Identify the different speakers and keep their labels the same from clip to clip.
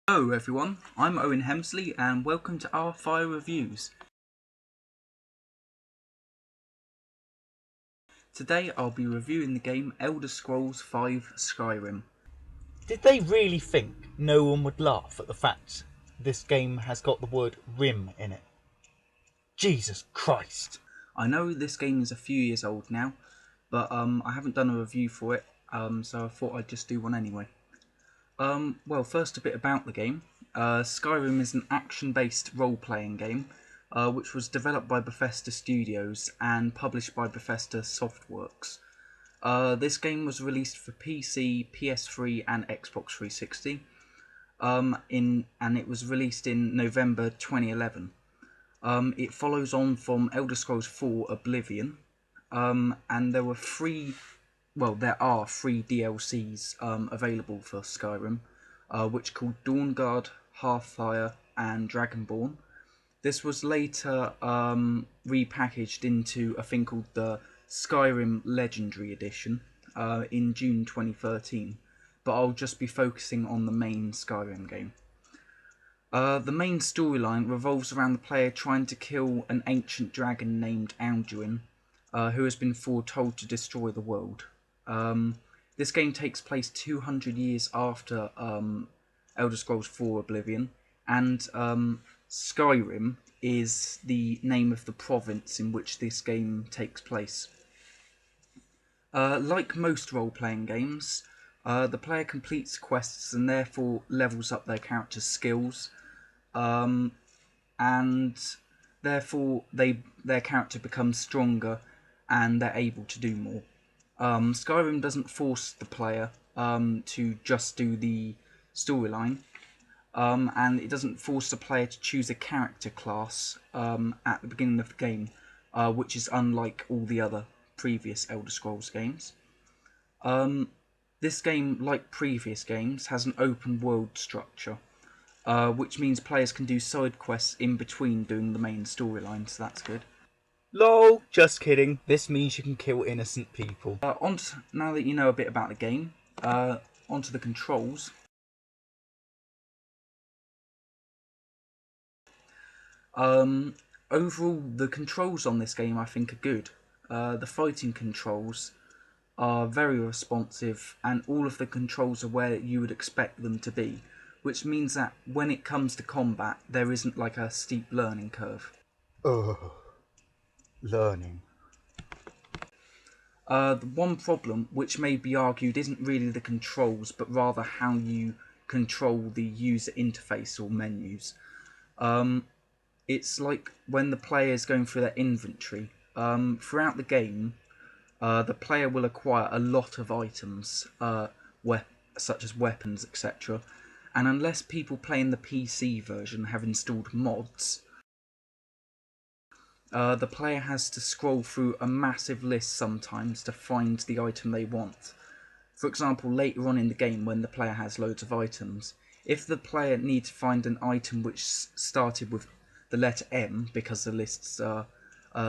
Speaker 1: Hello everyone, I'm Owen Hemsley and welcome to our Fire Reviews. Today I'll be reviewing the game Elder Scrolls V Skyrim.
Speaker 2: Did they really think no one would laugh at the fact this game has got the word rim in it? Jesus Christ.
Speaker 1: I know this game is a few years old now, but I haven't done a review for it, so I thought I'd just do one anyway. Well, first a bit about the game. Skyrim is an action-based role-playing game, which was developed by Bethesda Studios and published by Bethesda Softworks. This game was released for PC, PS3 and Xbox 360, and it was released in November 2011. It follows on from Elder Scrolls IV Oblivion, and there are three DLCs available for Skyrim, which are called Dawnguard, Hearthfire and Dragonborn. This was later repackaged into a thing called the Skyrim Legendary Edition in June 2013, but I'll just be focusing on the main Skyrim game. The main storyline revolves around the player trying to kill an ancient dragon named Alduin, who has been foretold to destroy the world. This game takes place 200 years after Elder Scrolls IV Oblivion, and Skyrim is the name of the province in which this game takes place. Like most role-playing games, the player completes quests and therefore levels up their character's skills, and therefore their character becomes stronger and they're able to do more. Skyrim doesn't force the player to just do the storyline, and it doesn't force the player to choose a character class at the beginning of the game, which is unlike all the other previous Elder Scrolls games. This game, like previous games, has an open world structure, which means players can do side quests in between doing the main storyline, so that's good.
Speaker 2: Lol, just kidding. This means you can kill innocent people.
Speaker 1: Now that you know a bit about the game, onto the controls. Overall, the controls on this game I think are good. The fighting controls are very responsive, and all of the controls are where you would expect them to be, which means that when it comes to combat, there isn't like a steep learning curve.
Speaker 2: Learning.
Speaker 1: The one problem, which may be argued, isn't really the controls, but rather how you control the user interface or menus. It's like when the player is going through their inventory. Throughout the game, the player will acquire a lot of items, such as weapons, etc. And unless people playing the PC version have installed mods, the player has to scroll through a massive list sometimes to find the item they want. For example, later on in the game when the player has loads of items, if the player needs to find an item which started with the letter M, because the lists are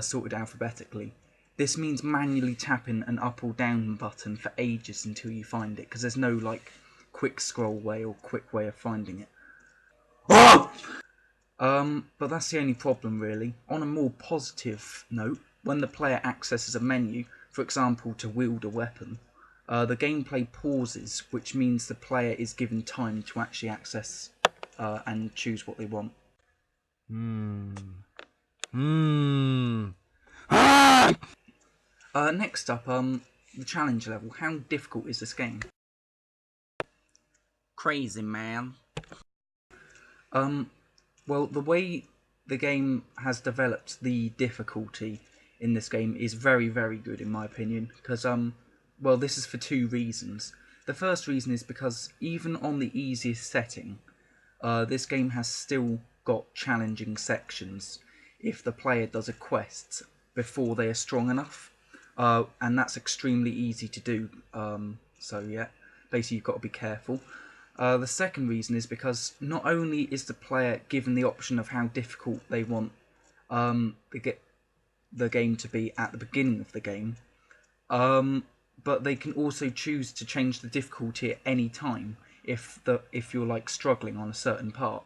Speaker 1: sorted alphabetically, this means manually tapping an up or down button for ages until you find it, because there's no like quick scroll way or quick way of finding it. But that's the only problem really. On a more positive note, when the player accesses a menu, for example to wield a weapon, the gameplay pauses, which means the player is given time to actually access and choose what they want. Next up, the challenge level. How difficult is this game? Crazy, man. Well, the way the game has developed the difficulty in this game is very, very good in my opinion, because, well, this is for two reasons. The first reason is because even on the easiest setting, this game has still got challenging sections if the player does a quest before they are strong enough, and that's extremely easy to do, so yeah, basically you've got to be careful. The second reason is because not only is the player given the option of how difficult they want the game to be at the beginning of the game, but they can also choose to change the difficulty at any time, if you're like struggling on a certain part.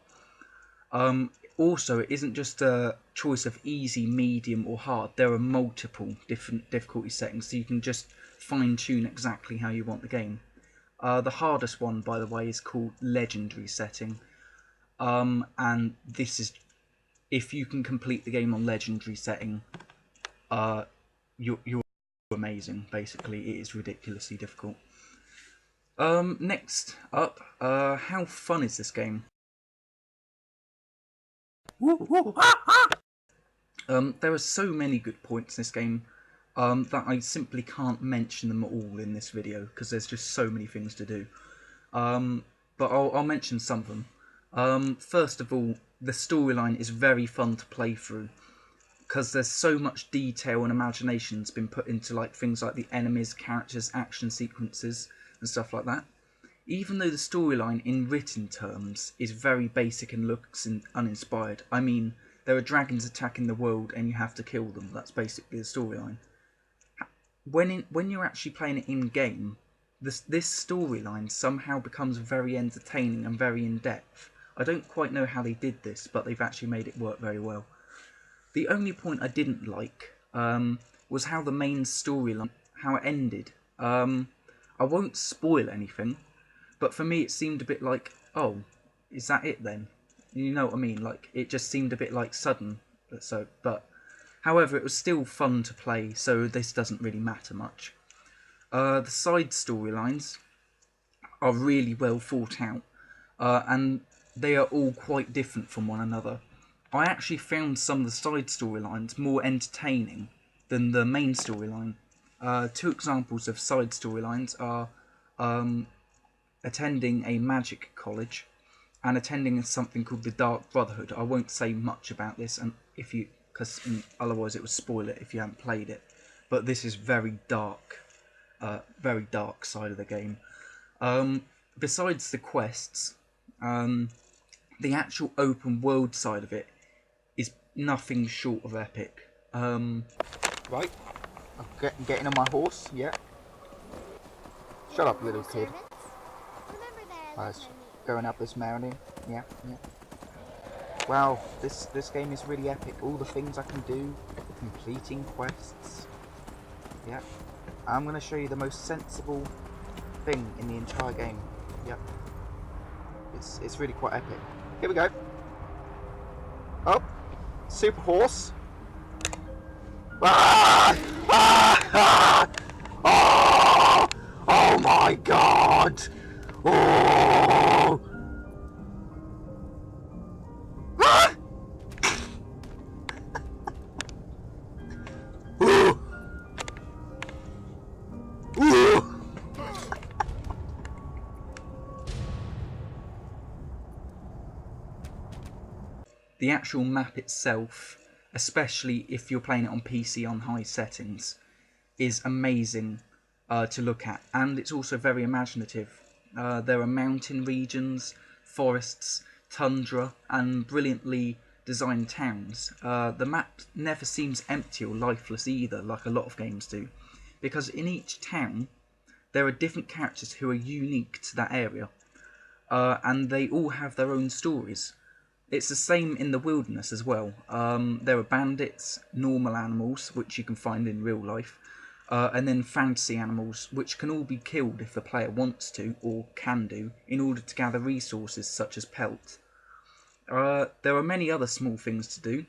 Speaker 1: Also, it isn't just a choice of easy, medium, or hard. There are multiple different difficulty settings, so you can just fine-tune exactly how you want the game. The hardest one, by the way, is called Legendary setting, and this is, if you can complete the game on Legendary setting, you're amazing. Basically, it is ridiculously difficult. Next up, how fun is this game? There are so many good points in this game that I simply can't mention them all in this video because there's just so many things to do. But I'll mention some of them. First of all, the storyline is very fun to play through because there's so much detail and imagination that's been put into like things like the enemies, characters, action sequences and stuff like that. Even though the storyline in written terms is very basic and looks uninspired, I mean, there are dragons attacking the world and you have to kill them. That's basically the storyline. When you're actually playing it in-game, this storyline somehow becomes very entertaining and very in-depth. I don't quite know how they did this, but they've actually made it work very well. The only point I didn't like was how the main storyline, how it ended. I won't spoil anything, but for me it seemed a bit like, oh, is that it then? You know what I mean? Like, it just seemed a bit like sudden. But however, it was still fun to play, so this doesn't really matter much. The side storylines are really well thought out, and they are all quite different from one another. I actually found some of the side storylines more entertaining than the main storyline. Two examples of side storylines are attending a magic college and attending something called the Dark Brotherhood. I won't say much about this, and because otherwise it would spoil it if you haven't played it. But this is very dark side of the game. Besides the quests, the actual open world side of it is nothing short of epic. Right, I'm getting on my horse. Yeah. Shut up, little kid. Going up this mountain. Yeah. Wow, this game is really epic. All the things I can do, completing quests. Yeah. I'm going to show you the most sensible thing in the entire game. Yep. It's really quite epic. Here we go. Oh, super horse. Ah! Ah! Ah! Oh my god! Oh! Ah! Ooh! Ooh! The actual map itself, especially if you're playing it on PC on high settings, is amazing to look at, and it's also very imaginative. There are mountain regions, forests, tundra, and brilliantly designed towns. The map never seems empty or lifeless either, like a lot of games do, because in each town there are different characters who are unique to that area, and they all have their own stories. It's the same in the wilderness as well. There are bandits, normal animals, which you can find in real life, and then fantasy animals, which can all be killed if the player wants to, or can do, in order to gather resources such as pelt. There are many other small things to do,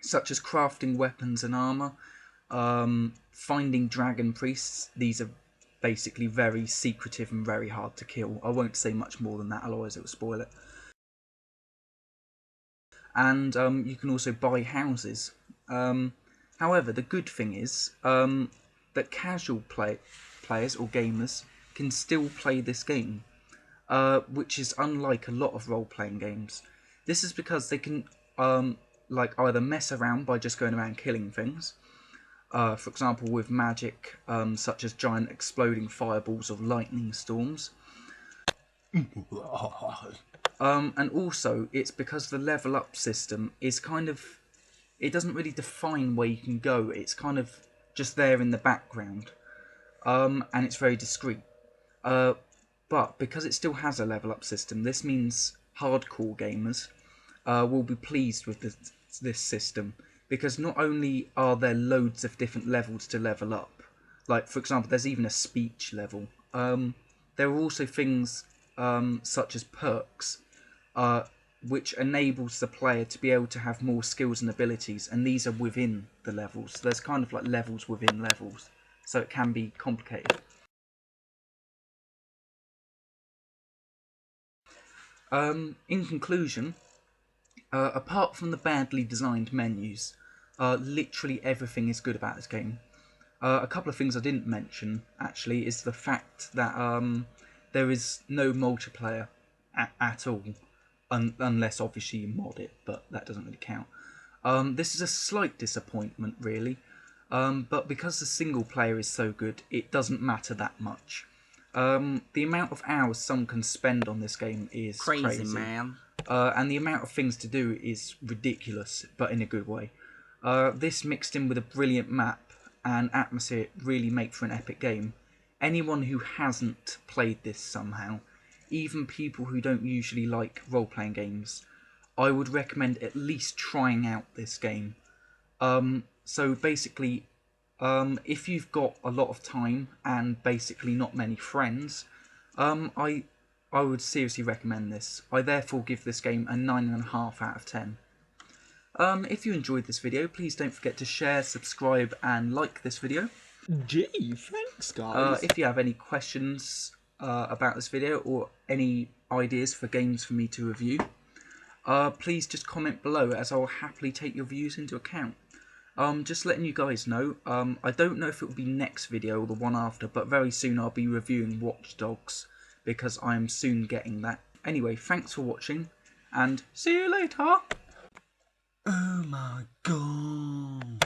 Speaker 1: such as crafting weapons and armour, finding dragon priests. These are basically very secretive and very hard to kill. I won't say much more than that, otherwise it will spoil it. And you can also buy houses. However, the good thing is that casual players or gamers can still play this game, which is unlike a lot of role-playing games. This is because they can like either mess around by just going around killing things, for example with magic, such as giant exploding fireballs or lightning storms. And also, it's because the level up system is kind of, it doesn't really define where you can go. It's kind of just there in the background, and it's very discreet. But because it still has a level up system, this means hardcore gamers will be pleased with this system, because not only are there loads of different levels to level up, like for example there's even a speech level, there are also things such as perks, which enables the player to be able to have more skills and abilities, and these are within the levels. So there's kind of like levels within levels, so it can be complicated. In conclusion, apart from the badly designed menus, literally everything is good about this game. A couple of things I didn't mention, actually, is the fact that there is no multiplayer at all, unless obviously you mod it, but that doesn't really count. This is a slight disappointment, really, but because the single player is so good, it doesn't matter that much. The amount of hours some can spend on this game is crazy,
Speaker 3: man.
Speaker 1: And the amount of things to do is ridiculous, but in a good way. This mixed in with a brilliant map and atmosphere really make for an epic game. Anyone who hasn't played this somehow, even people who don't usually like role-playing games, I would recommend at least trying out this game. So basically, if you've got a lot of time and basically not many friends, I would seriously recommend this. I therefore give this game a 9.5 out of 10. If you enjoyed this video, please don't forget to share, subscribe and like this video.
Speaker 3: Gee, thanks guys.
Speaker 1: If you have any questions about this video or any ideas for games for me to review, please just comment below, as I will happily take your views into account. Just letting you guys know, I don't know if it will be next video or the one after, but very soon I'll be reviewing Watch Dogs, because I'm soon getting that. Anyway, thanks for watching, and see you later!
Speaker 3: Oh my god.